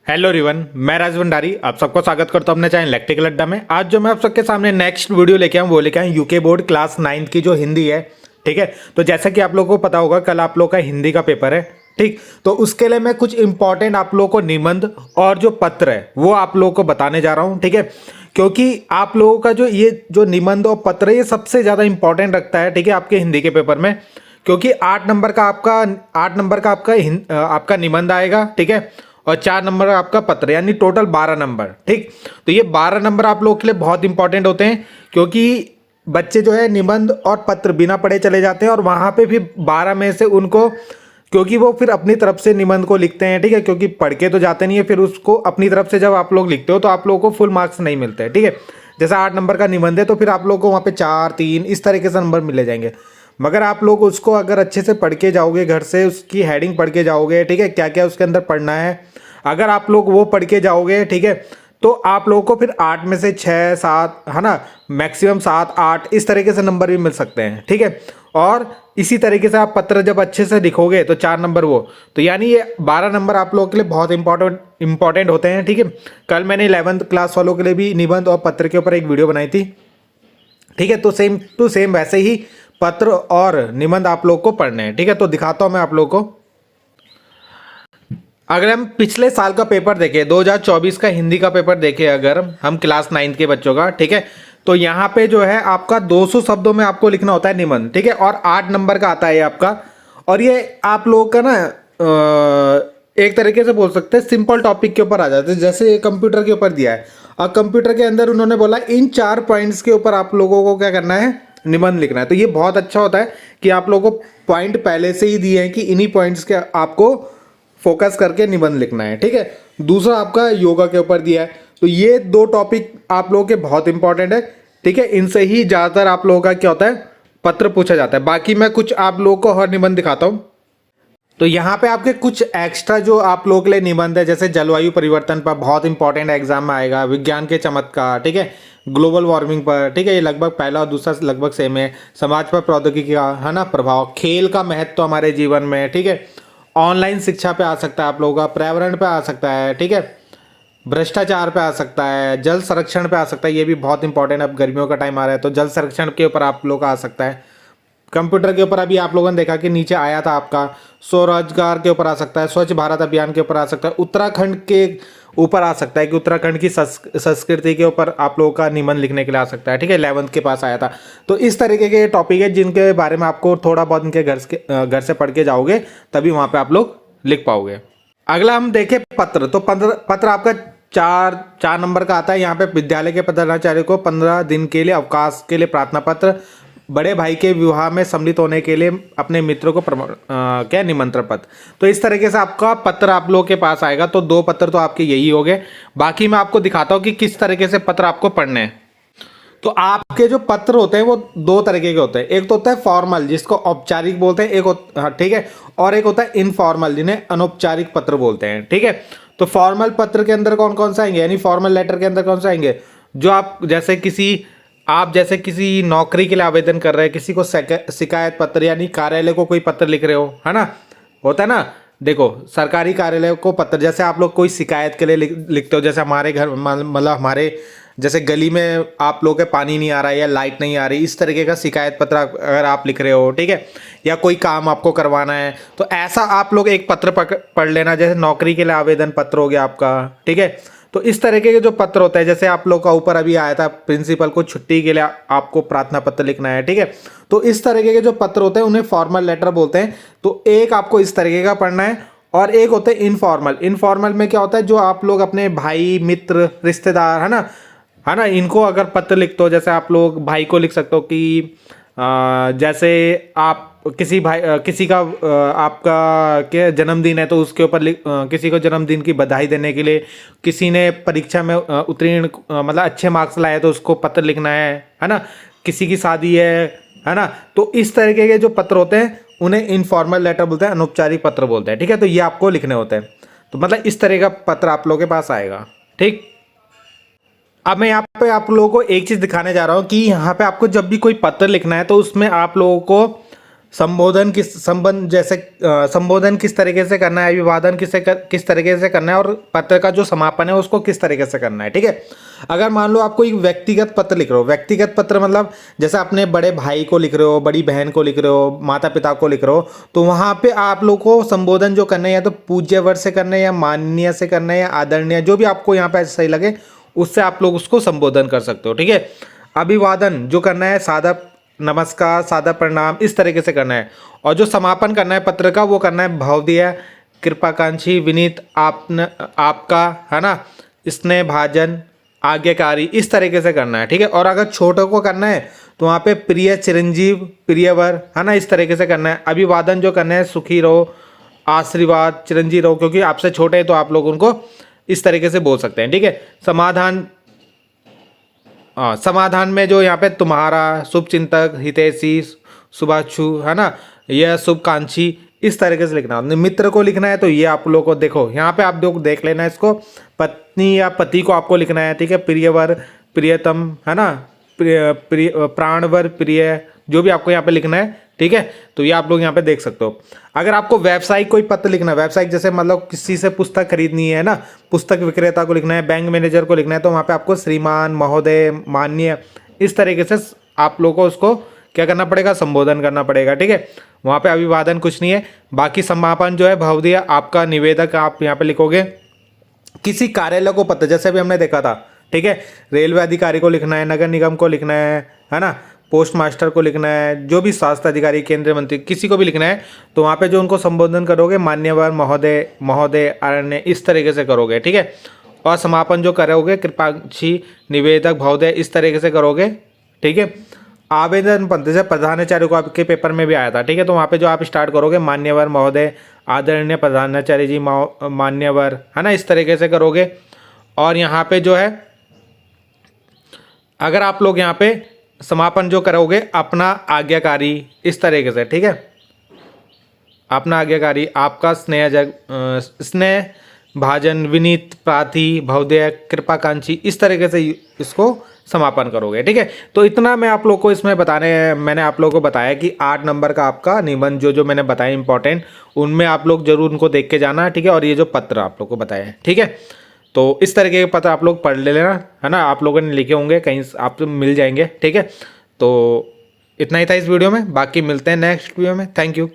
Hello everyone, मैं राज भंडारी आप सबको स्वागत करता हूं अपने चैनल इलेक्ट्रिकल अड्डा में। आज जो मैं आप सबके सामने नेक्स्ट वीडियो लेके आऊँ वो लेके आऊँ यूके बोर्ड क्लास 9 की जो हिंदी है। ठीक है, तो जैसा कि आप लोगों को पता होगा कल आप लोग का हिंदी का पेपर है। ठीक, तो उसके लिए मैं कुछ इंपॉर्टेंट आप लोगों को निबंध और जो पत्र है वो आप लोगों को बताने जा रहा हूँ। ठीक है, क्योंकि आप लोगों का जो ये जो निबंध और पत्र है ये सबसे ज़्यादा इंपॉर्टेंट रखता है। ठीक है, आपके हिंदी के पेपर में, क्योंकि 8 नंबर का आपका निबंध आएगा। ठीक है, और 4 नंबर आपका पत्र, यानी टोटल 12 नंबर। ठीक, तो ये 12 नंबर आप लोगों के लिए बहुत इंपॉर्टेंट होते हैं, क्योंकि बच्चे जो है निबंध और पत्र बिना पढ़े चले जाते हैं और वहाँ पे भी 12 में से उनको, क्योंकि वो फिर अपनी तरफ से निबंध को लिखते हैं। ठीक है, क्योंकि पढ़ के तो जाते नहीं है, फिर उसको अपनी तरफ से जब आप लोग लिखते हो तो आप लोगों को फुल मार्क्स नहीं मिलते हैं। ठीक है, जैसे 8 नंबर का निबंध है तो फिर आप लोगों को वहाँ पे 4, 3 इस तरीके से नंबर मिले जाएंगे। मगर आप लोग उसको अगर अच्छे से पढ़ के जाओगे, घर से उसकी हेडिंग पढ़ के जाओगे, ठीक है, क्या क्या उसके अंदर पढ़ना है, अगर आप लोग वो पढ़ के जाओगे, ठीक है, तो आप लोगों को फिर 8 में से 6, 7 है ना, मैक्सिमम 7, 8 इस तरीके से नंबर भी मिल सकते हैं। ठीक है, और इसी तरीके से आप पत्र जब अच्छे से लिखोगे तो 4 नंबर वो, तो यानी ये 12 नंबर आप लोगों के लिए बहुत इंपॉर्टेंट होते हैं। ठीक है, कल मैंने 11th क्लास वालों के लिए भी निबंध और पत्र के ऊपर एक वीडियो बनाई थी। ठीक है, तो सेम टू सेम वैसे ही पत्र और निबंध आप लोग को पढ़ने हैं। ठीक है, तो दिखाता हूं मैं आप लोग को। अगर हम पिछले साल का पेपर देखें, 2024 का हिंदी का पेपर देखें, अगर हम क्लास 9 के बच्चों का, ठीक है, तो यहाँ पे जो है आपका 200 शब्दों में आपको लिखना होता है निबंध। ठीक है, और 8 नंबर का आता है आपका, और ये आप लोगों का ना एक तरीके से बोल सकते हैं सिंपल टॉपिक के ऊपर आ जाते हैं, जैसे कंप्यूटर के ऊपर दिया है और कंप्यूटर के अंदर उन्होंने बोला इन 4 पॉइंट्स के ऊपर आप लोगों को क्या करना है, निबंध लिखना है। तो ये बहुत अच्छा होता है कि आप लोगों को पॉइंट पहले से ही दिए हैं कि इन्हीं पॉइंट्स के आपको फोकस करके निबंध लिखना है। ठीक है, दूसरा आपका योगा के ऊपर दिया है, तो ये 2 टॉपिक आप लोगों के बहुत इंपॉर्टेंट है। ठीक है, इनसे ही ज़्यादातर आप लोगों का क्या होता है, पत्र पूछा जाता है। बाकी मैं कुछ आप लोगों को और निबंध दिखाता हूँ। तो यहाँ पे आपके कुछ एक्स्ट्रा जो आप लोगों के लिए निबंध है, जैसे जलवायु परिवर्तन पर बहुत इंपॉर्टेंट एग्जाम में आएगा, विज्ञान के चमत्कार, ठीक है, ग्लोबल वार्मिंग पर, ठीक है, ये लगभग पहला और दूसरा लगभग सेम है, समाज पर प्रौद्योगिकी का है ना प्रभाव, खेल का महत्व हमारे जीवन में, ठीक है, ऑनलाइन शिक्षा पे आ सकता है आप लोगों का, पर्यावरण पे आ सकता है, ठीक है, भ्रष्टाचार पे आ सकता है, जल संरक्षण पे आ सकता है, ये भी बहुत इंपॉर्टेंट है, अब गर्मियों का टाइम आ रहा है तो जल संरक्षण के ऊपर आप लोग का आ सकता है। कंप्यूटर के ऊपर अभी आप लोगों ने देखा कि नीचे आया था आपका, स्वरोजगार के ऊपर आ सकता है, स्वच्छ भारत अभियान के ऊपर आ सकता है, उत्तराखंड के ऊपर आ सकता है कि उत्तराखंड की संस्कृति के ऊपर आप लोगों का निबंध लिखने के लिए आ सकता है। ठीक है, 11th के पास आया था। तो इस तरीके के टॉपिक है जिनके बारे में आपको थोड़ा बहुत इनके घर से पढ़ के जाओगे तभी वहाँ पे आप लोग लिख पाओगे। अगला हम देखें पत्र, तो पत्र आपका 4 नंबर का आता है। यहाँ पे विद्यालय के प्रधानाचार्य को 15 दिन के लिए अवकाश के लिए प्रार्थना पत्र, बड़े भाई के विवाह में सम्मिलित होने के लिए अपने मित्रों को क्या निमंत्रण पत्र। तो इस तरीके से आपका पत्र आप लोगों के पास आएगा। तो 2 पत्र तो आपके यही हो गए। बाकी मैं आपको दिखाता हूँ कि किस तरीके से पत्र आपको पढ़ने हैं। तो आपके जो पत्र होते हैं वो 2 तरीके के होते हैं। एक तो होता है फॉर्मल, जिसको औपचारिक बोलते हैं, ठीक है, और एक होता है इनफॉर्मल, जिन्हें अनौपचारिक पत्र बोलते हैं। ठीक है, तो फॉर्मल पत्र के अंदर कौन कौन सा आएंगे, यानी फॉर्मल लेटर के अंदर कौन सा आएंगे, जो आप जैसे किसी नौकरी के लिए आवेदन कर रहे हैं, किसी को शिकायत पत्र यानी कार्यालय को कोई पत्र लिख रहे हो, है ना, होता है ना। देखो, सरकारी कार्यालय को पत्र, जैसे आप लोग कोई शिकायत के लिए लिखते हो, जैसे हमारे घर मतलब हमारे जैसे गली में आप लोगों के पानी नहीं आ रहा है या लाइट नहीं आ रही, इस तरीके का शिकायत पत्र अगर आप लिख रहे हो, ठीक है, या कोई काम आपको करवाना है, तो ऐसा आप लोग एक पत्र पढ़ लेना। जैसे नौकरी के लिए आवेदन पत्र हो गया आपका, ठीक है, तो इस तरीके के जो पत्र होते हैं, जैसे आप लोग का ऊपर अभी आया था प्रिंसिपल को छुट्टी के लिए आपको प्रार्थना पत्र लिखना है, ठीक है, तो इस तरीके के जो पत्र होते हैं उन्हें फॉर्मल लेटर बोलते हैं। तो एक आपको इस तरीके का पढ़ना है, और एक होते हैं इनफॉर्मल। इनफॉर्मल में क्या होता है, जो आप लोग अपने भाई, मित्र, रिश्तेदार, है ना, इनको अगर पत्र लिखते हो, जैसे आप लोग भाई को लिख सकते हो कि जैसे आप किसी का आपका क्या जन्मदिन है तो उसके ऊपर किसी को जन्मदिन की बधाई देने के लिए, किसी ने परीक्षा में उत्तीर्ण मतलब अच्छे मार्क्स लाए तो उसको पत्र लिखना है ना, किसी की शादी है ना, तो इस तरीके के जो पत्र होते हैं उन्हें इनफॉर्मल लेटर बोलते हैं, अनौपचारिक पत्र बोलते हैं। ठीक है, तो ये आपको लिखने होते हैं। तो मतलब इस तरह का पत्र आप लोगों के पास आएगा। ठीक, अब मैं यहाँ पे आप लोगों को एक चीज़ दिखाने जा रहा हूँ कि यहाँ पे आपको जब भी कोई पत्र लिखना है तो उसमें आप लोगों को संबोधन किस तरीके से करना है, अभिवादन किस तरीके से करना है, और पत्र का जो समापन है उसको किस तरीके से करना है। ठीक है, अगर मान लो आपको एक व्यक्तिगत पत्र लिख रहे हो, व्यक्तिगत पत्र मतलब जैसे अपने बड़े भाई को लिख रहे हो, बड़ी बहन को लिख रहे हो, माता पिता को लिख रहे हो, तो वहाँ पे आप लोग को संबोधन जो करना है या तो पूज्य वर्ड से करना है, या माननीय से करना है, या आदरणीय, जो भी आपको यहाँ पे सही लगे उससे आप लोग उसको संबोधन कर सकते हो। ठीक है, अभिवादन जो करना है सादा नमस्कार, सादा प्रणाम, इस तरीके से करना है। और जो समापन करना है पत्र का वो करना है भवदीय, कृपाकांक्षी, विनीत, आपका, है ना, स्नेह भाजन, आज्ञाकारी, इस तरीके से करना है। ठीक है, और अगर छोटों को करना है तो वहाँ पे प्रिय चिरंजीव, प्रियवर, है ना, इस तरीके से करना है। अभिवादन जो करना है सुखी रहो, आशीर्वाद, चिरंजीव रहो, क्योंकि आपसे छोटे हैं तो आप लोग उनको इस तरीके से बोल सकते हैं। ठीक है, समाधान, समाधान में जो यहाँ पे तुम्हारा, शुभचिंतक, हितैषी, शुभाशु, है ना, यह शुभकांक्षी, इस तरीके से लिखना। मित्र को लिखना है तो ये आप लोगों को देखो यहाँ पे आप लोग देख लेना इसको, पत्नी या पति को आपको लिखना है। ठीक है, प्रियवर, प्रियतम, है ना, प्रिय प्राणवर, प्रिय, जो भी आपको यहाँ पे लिखना है। ठीक है, तो ये आप लोग यहाँ पे देख सकते हो। अगर आपको व्यावसायिक कोई पत्र लिखना है, व्यावसायिक जैसे मतलब किसी से पुस्तक खरीदनी है ना, पुस्तक विक्रेता को लिखना है, बैंक मैनेजर को लिखना है, तो वहाँ पे आपको श्रीमान, महोदय, माननीय, इस तरीके से आप लोगों को उसको क्या करना पड़ेगा, संबोधन करना पड़ेगा। ठीक है, वहाँ पे अभिवादन कुछ नहीं है। बाकी समापन जो है भवदीय, आपका, निवेदक आप यहाँ पे लिखोगे। किसी कार्यालय को पत्र, जैसे भी हमने देखा था, ठीक है, रेलवे अधिकारी को लिखना है, नगर निगम को लिखना है ना, पोस्ट मास्टर को लिखना है, जो भी स्वास्थ्य अधिकारी, केंद्रीय मंत्री, किसी को भी लिखना है, तो वहाँ पे जो उनको संबोधन करोगे मान्यवर, महोदय, महोदय, आदरणीय, इस तरीके से करोगे। ठीक है, और समापन जो करोगे कृपाक्षी, निवेदक, भवोदय, इस तरीके से करोगे। ठीक है, आवेदन पत्र जैसे प्रधानाचार्य को आपके पेपर में भी आया था। ठीक है, तो वहाँ पे जो आप स्टार्ट करोगे मान्यवर, महोदय, आदरणीय प्रधानाचार्य जी, मान्यवर, है ना, इस तरीके से करोगे। और यहाँ पे जो है अगर आप लोग यहाँ पे समापन जो करोगे अपना आज्ञाकारी, इस तरीके से। ठीक है, अपना आज्ञाकारी, आपका, स्नेह भाजन, विनीत, प्रार्थी, भवदय, कृपाकांक्षी, इस तरीके से इसको समापन करोगे। ठीक है, तो इतना मैं आप लोग को इसमें मैंने आप लोगों को बताया कि 8 नंबर का आपका निबंध जो मैंने बताया इंपॉर्टेंट, उनमें आप लोग जरूर उनको देख के जाना। ठीक है, और ये जो पत्र आप लोग को बताया, ठीक है, तो इस तरीके के पत्र आप लोग पढ़ ले लेना, है ना, आप लोगों ने लिखे होंगे कहीं, आप मिल जाएंगे। ठीक है, तो इतना ही था इस वीडियो में, बाकी मिलते हैं नेक्स्ट वीडियो में। Thank you.